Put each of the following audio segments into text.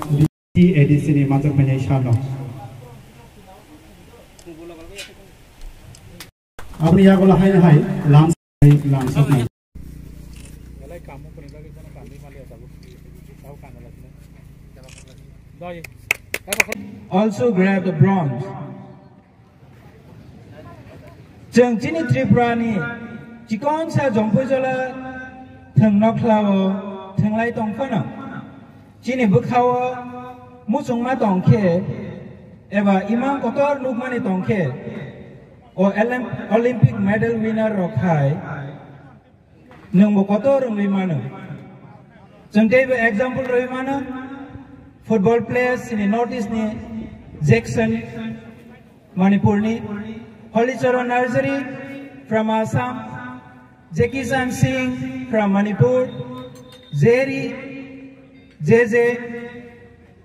di edisi ini masuk penyesalan. Abni ya kalau hai langsung. Also grab the bronze. Jeng Jini Tripura ni jikon sa jompo jala theng nok lao theng lai tong phana. Jini bukhawa musung ma tong ke eba imam kotor lukmani tong ke o Olympic medal winner rokhai nung bo kotor rung limana. Jeng tebe example roi mana football players in the northeast ni Jackson Manipur ni Holicharo Nursery from Assam, Jackie San Singh from Manipur, Jerry JJ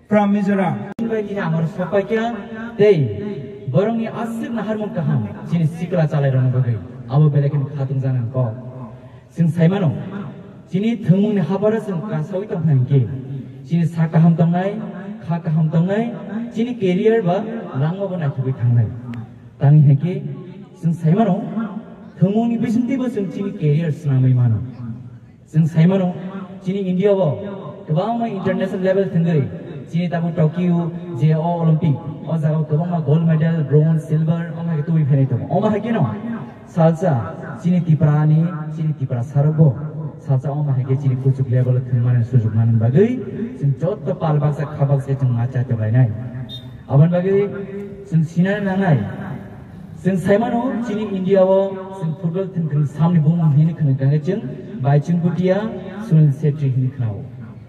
from Mizoram. Bagi amar sapakya dei borongni asir nahar mun kaham jini sikla chalai rang bagai abo belekin khatung jana ko sing saimano jini thengmung ni habara sing kasoi tong hangke jini sakaham tongnai khakaham tongnai jini career ba langma banai thubi thangnai tang heke sing saimano thengmungni bisinti ba sing jini career snamai mano sing saimano jini India ba gobang ma international level thangai jini tabu Tokyo JO Olympic o jaga gobang ma gold medal bronze silver oma ke tubi pheni to oma heke no salsa jini Tripura sarbo salsa oma heke jini kuchuk level thengmane sujug manan bagai sing jotto palbaksa khabaksa jeng macha to bainai aban bagai sing sinan nangai sing saimano jini India wo sing football thengkring samni bumung hini khane gange jeng Baichung Bhutia Sunil Setri hini khnao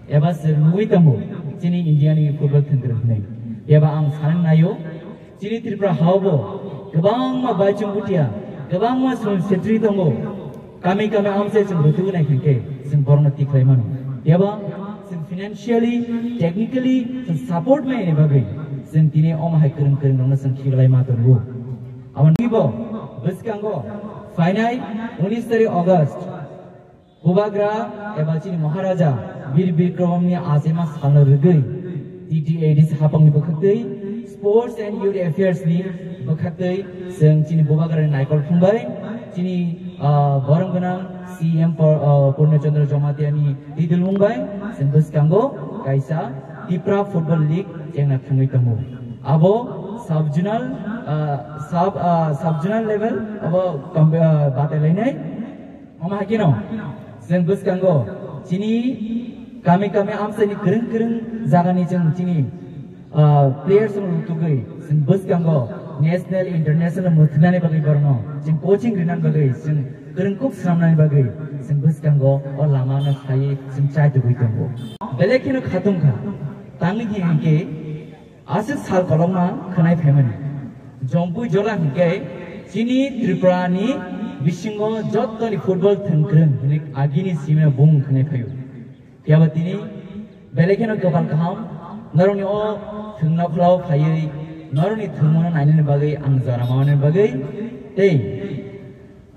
eba sing nui tambo jini India ni football thengkring nei eba ang sanan nayo jini Tripura hawbo gobang ma Baichung Bhutia gobang ma Sunil Setri tambo kami amse jeng rutu nai khangke sing borno tiklai mano eba sing financially technically sing support mai ne bagai sing tini oma hai kereng rona sing khiglai ma to ru awan ibo biskango finai 19 August Hubagra eba chini Maharaja Bir Bikramni Asema salna rugai TT80 hapang ni bakhaktei sports and youth affairs ni bakhaktei sing chini Hubagra naikol phumbai chini borong ganang CM Purnachandra Jomatiani Didul Mumbai sing biskango kaisa Tripura Football League jengna thangui tamu abo sub-zonal level abo bate lainai oma hakino sing biskango chini kami amse ni kereng jaga ni jeng chini players tugai sing biskango national international muthnani bagai borno jeng coaching rinan bagai sing kereng kuk samnani bagai sing biskango o lama na sai sing chai tugai tamu belekino khatung kha tangi hingke asik sal kolongma khanai family jompui jola hingke chini Tripura ni bisingo jottoni football thengkreng ni agini sime bung khanai phayo yabatini belekino gobal kaham naroni o thungna phlau phayei naroni thungmona nainani bagai ang jara mawane bagai tei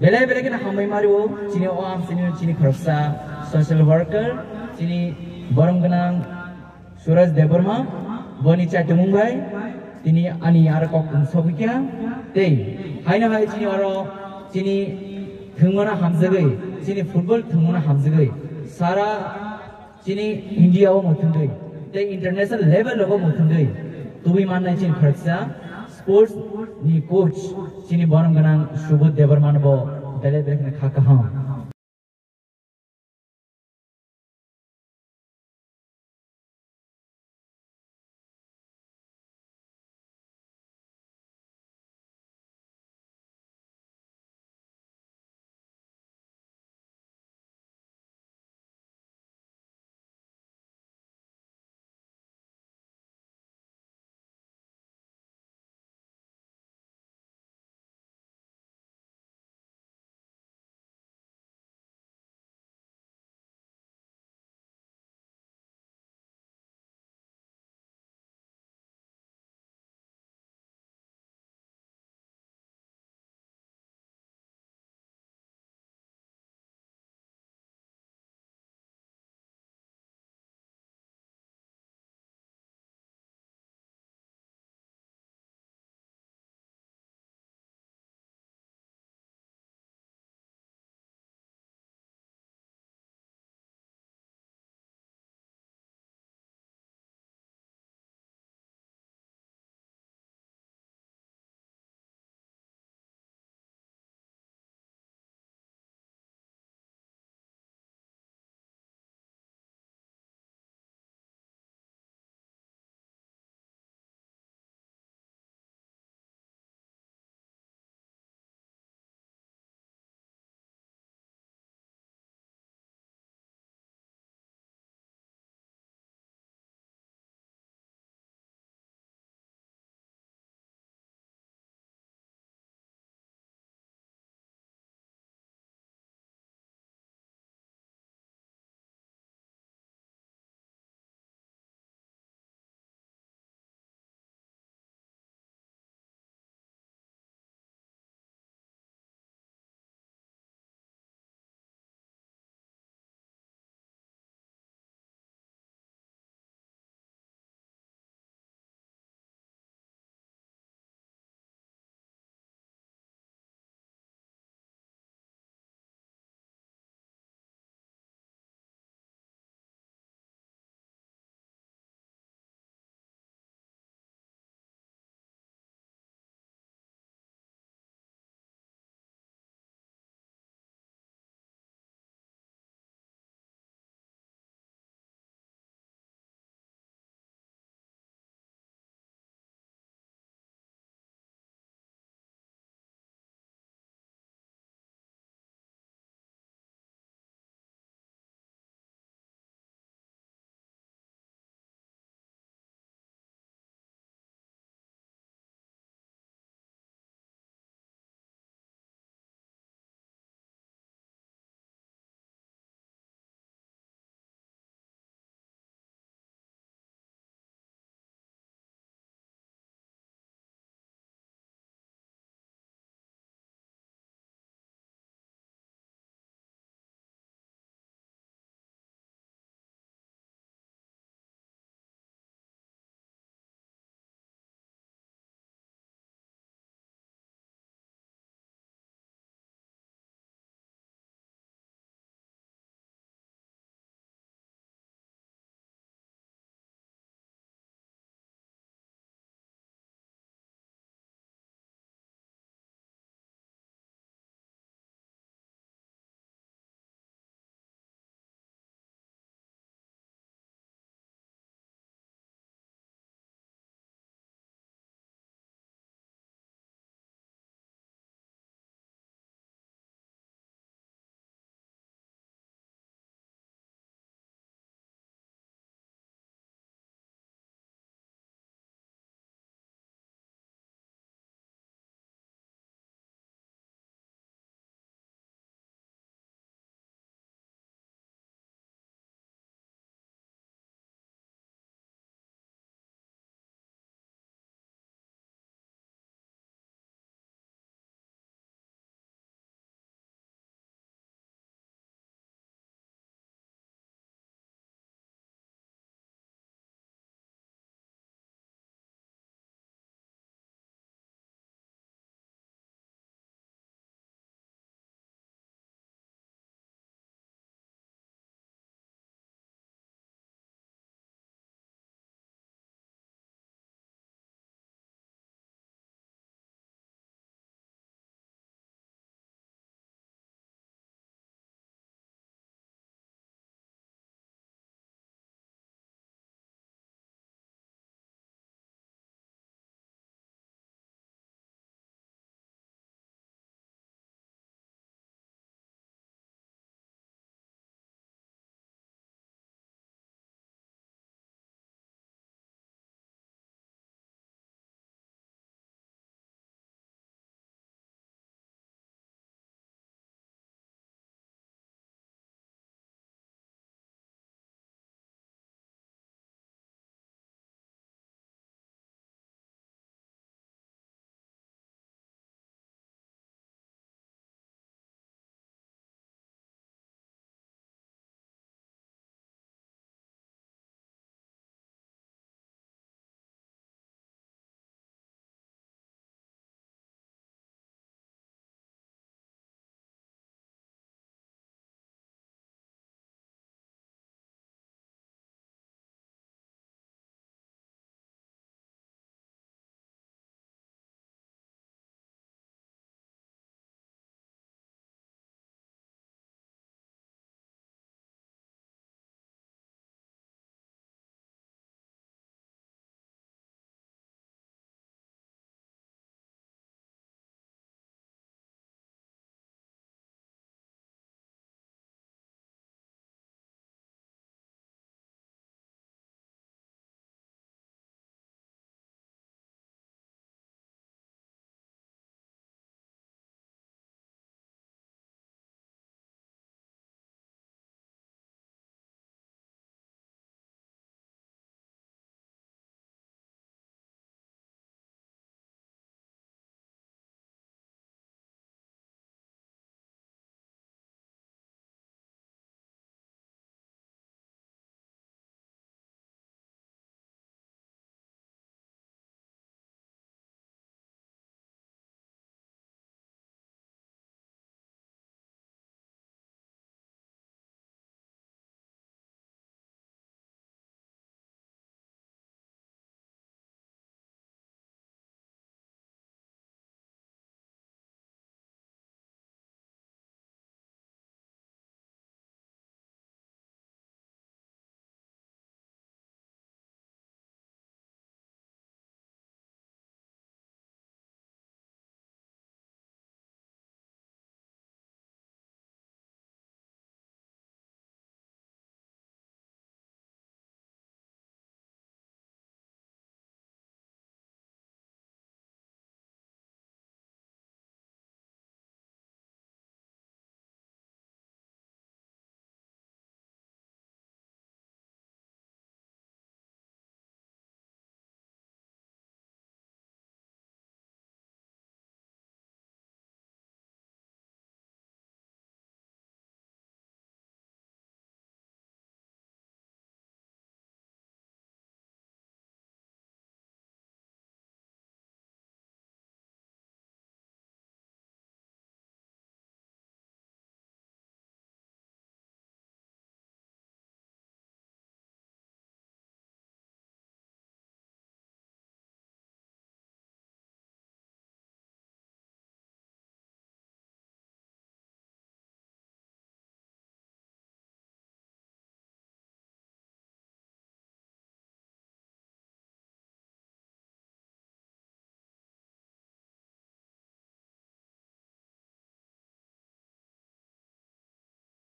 belekino hamai mario chini o am chini khorsa social worker chini borong ganang Suraj Debarma Boni Chatu Mumbai tini ani arakok sobikya tei haina hai chini aro chini thungmona hamjagai chini football thungmona hamjagai sara chini India o muthungai tei international level o muthungai tubi mannai chini khorsa sports ni coach chini borong ganang Subodh Debarma bo bele khaka ham